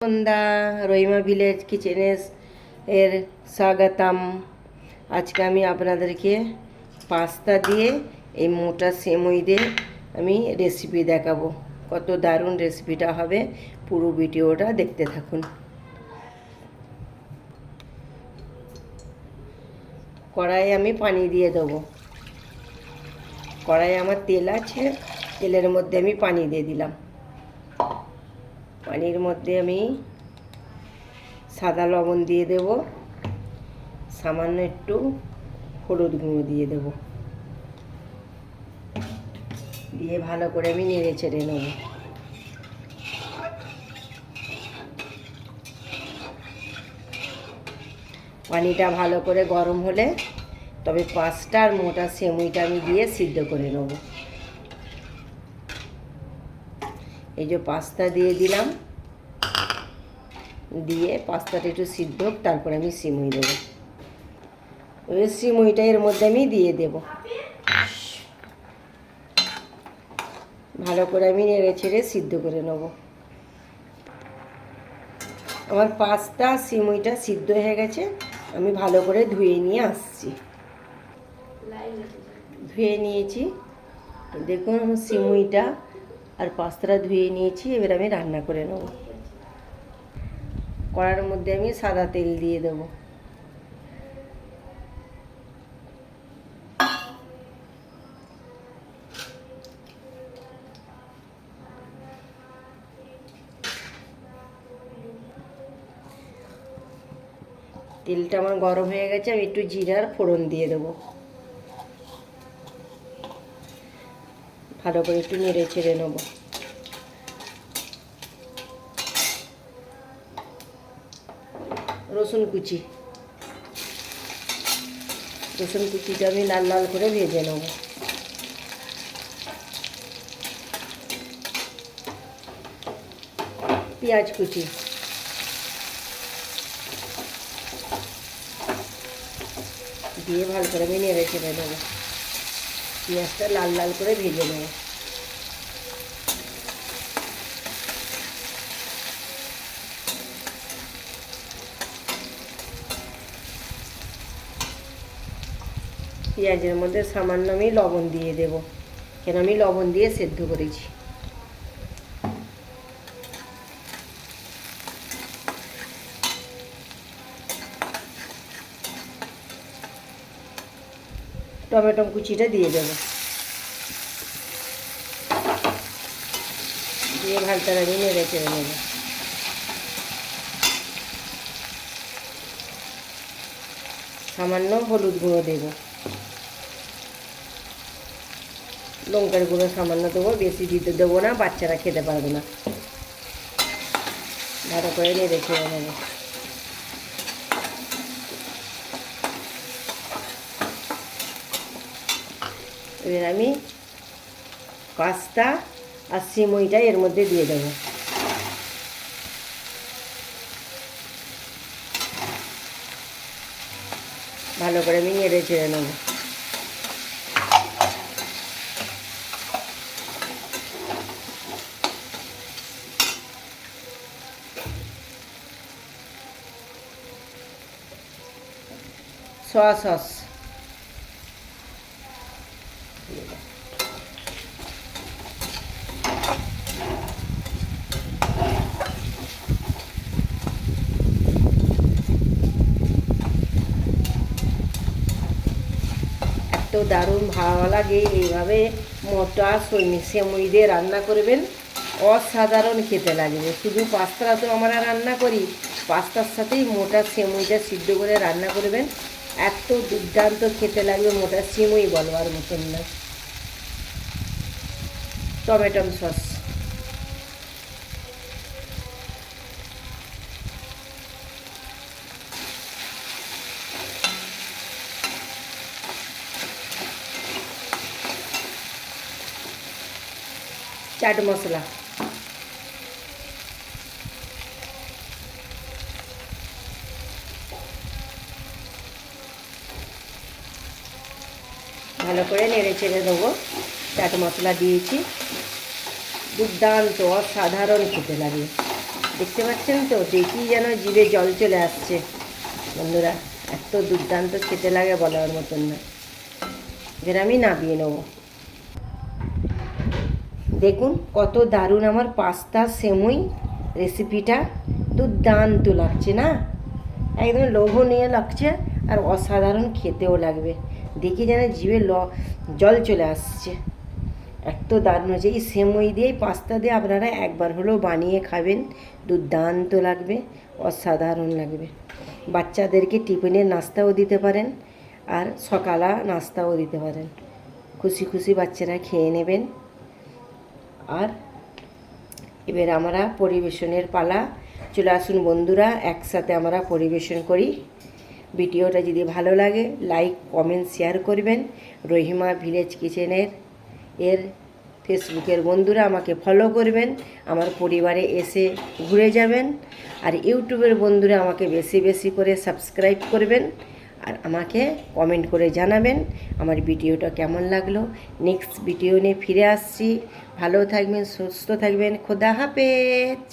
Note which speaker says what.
Speaker 1: সন্ধ্যা Rahima village কিচেনে এর স্বাগতম। আজকে আমি আপনাদেরকে পাস্তা দিয়ে এই মোটা সেমুই দিয়ে আমি রেসিপি দেখাবো। কত দারুণ রেসিপিটা হবে, পুরো ভিডিওটা দেখতে থাকুন। কড়াইয়ে আমি পানি দিয়ে দেবো। কড়াইয়ে আমার তেল আছে, তেলের মধ্যে আমি পানি দিয়ে দিলাম। পানির মধ্যে আমি সাদা লবণ দিয়ে দেব, সামান্য একটু হলুদ গুঁড়ো দিয়ে দেব, দিয়ে ভালো করে আমি নেড়ে চেড়ে নেব। পানিটা ভালো করে গরম হলে তবে পাঁচটার মোটা সেমুইটা আমি দিয়ে সিদ্ধ করে নেব। এই যে পাস্তা দিয়ে দিলাম, দিয়ে পাস্তাটা একটু সিদ্ধ হোক, তারপরে আমি সিমুই দেবো। ওই সিমুইটা এর মধ্যে আমি দিয়ে দেব। ভালো করে আমি নেড়ে ছেড়ে সিদ্ধ করে নেব। আমার পাস্তা সিমুইটা সিদ্ধ হয়ে গেছে, আমি ভালো করে ধুয়ে নিয়ে আসছি। ধুয়ে নিয়েছি, দেখুন সিমুইটা আর পাস্তাটা ধুয়ে নিয়েছি। এবার আমি রান্না করে নেব। কড়ার মধ্যে আমি সাদা তেল দিয়ে দেব। তেলটা আমার গরম হয়ে গেছে, আমি একটু জিরার ফোড়ন দিয়ে দেবো। ভালো করে একটু নেড়ে চেড়ে নেব। রসুন কুচিটা আমি লাল লাল করে ভেজে নেব। পেঁয়াজ কুচি, দিয়ে ভালো করে আমি নেড়ে চেড়ে নেব। পেঁয়াজটা লাল লাল করে ভেজে নেব। পেঁয়াজের মধ্যে সামান্য আমি লবণ দিয়ে দেব, কেন আমি লবণ দিয়ে সেদ্ধ করেছি। টমেটো কুচিটা দিয়ে দেব, দিয়ে ভালো করে আমি নেড়ে চেড়ে নেব। সামান্য হলুদ গুঁড়ো দেব, লঙ্কার গুঁড়ো সামান্য দেবো, বেশি দিতে দেবো না, বাচ্চারা খেতে পারবে না। ভালো করে নেড়ে চেড়ে নেব। এবার আমি পাস্তা আর সিমুইটা এর মধ্যে দিয়ে দেবো। ভালো করে আমি নেড়ে চেড়ে নেব। সয়া সস, এত দারুণ ভালো লাগে। এইভাবে মোটা সেমুই দিয়ে রান্না করবেন, অসাধারণ খেতে লাগবে। শুধু পাস্তা তো আমরা রান্না করি, পাস্তার সাথেই মোটা সেমুইটা সিদ্ধ করে রান্না করবেন, এত দুর্দান্ত খেতে লাগবে। মোটা সিমুই বলবার মতন না। টমেটো সস, চাট মশলা, ভালো করে নেড়ে চেড়ে দেবো। চাট মশলা দিয়েছি, দুর্দান্ত অসাধারণ খেতে লাগে। দেখতে পাচ্ছেন তো, দেখি যেন জিভে জল চলে আসছে বন্ধুরা। এত দুর্দান্ত খেতে লাগে বলার মতন না। এবার আমি নামিয়ে নেব। দেখুন কত দারুণ আমার পাস্তা সেমুই রেসিপিটা, দুর্দান্ত লাগছে না? একদম লোভনীয় লাগছে আর অসাধারণ খেতেও লাগবে। দেখি যেন জিভে জল চলে আসছে, এত দারুণ হয়েছে। এই সেমুই দিয়ে পাস্তা দিয়ে আপনারা একবার হলেও বানিয়ে খাবেন, দুর্দান্ত লাগবে, অসাধারণ লাগবে। বাচ্চাদেরকে টিফিনের নাস্তাও দিতে পারেন আর সকালা নাস্তাও দিতে পারেন। খুশি খুশি বাচ্চারা খেয়ে নেবেন। আর এবার আমরা পরিবেশনের পালা, চলে আসুন বন্ধুরা, একসাথে আমরা পরিবেশন করি। ভিডিওটা যদি ভালো লাগে লাইক কমেন্ট শেয়ার করবেন। রহিমা ভিলেজ কিচেনের ফেসবুকের বন্ধুরা আমাকে ফলো করবেন, আমার পরিবারে এসে ঘুরে যাবেন। আর ইউটিউবের বন্ধুরা আমাকে বেশি বেশি করে সাবস্ক্রাইব করবেন আর আমাকে কমেন্ট করে জানাবেন আমার ভিডিওটা কেমন লাগলো। নেক্সট ভিডিও নিয়ে ফিরে আসছি। ভালো থাকবেন, সুস্থ থাকবেন, খোদা হাফেজ।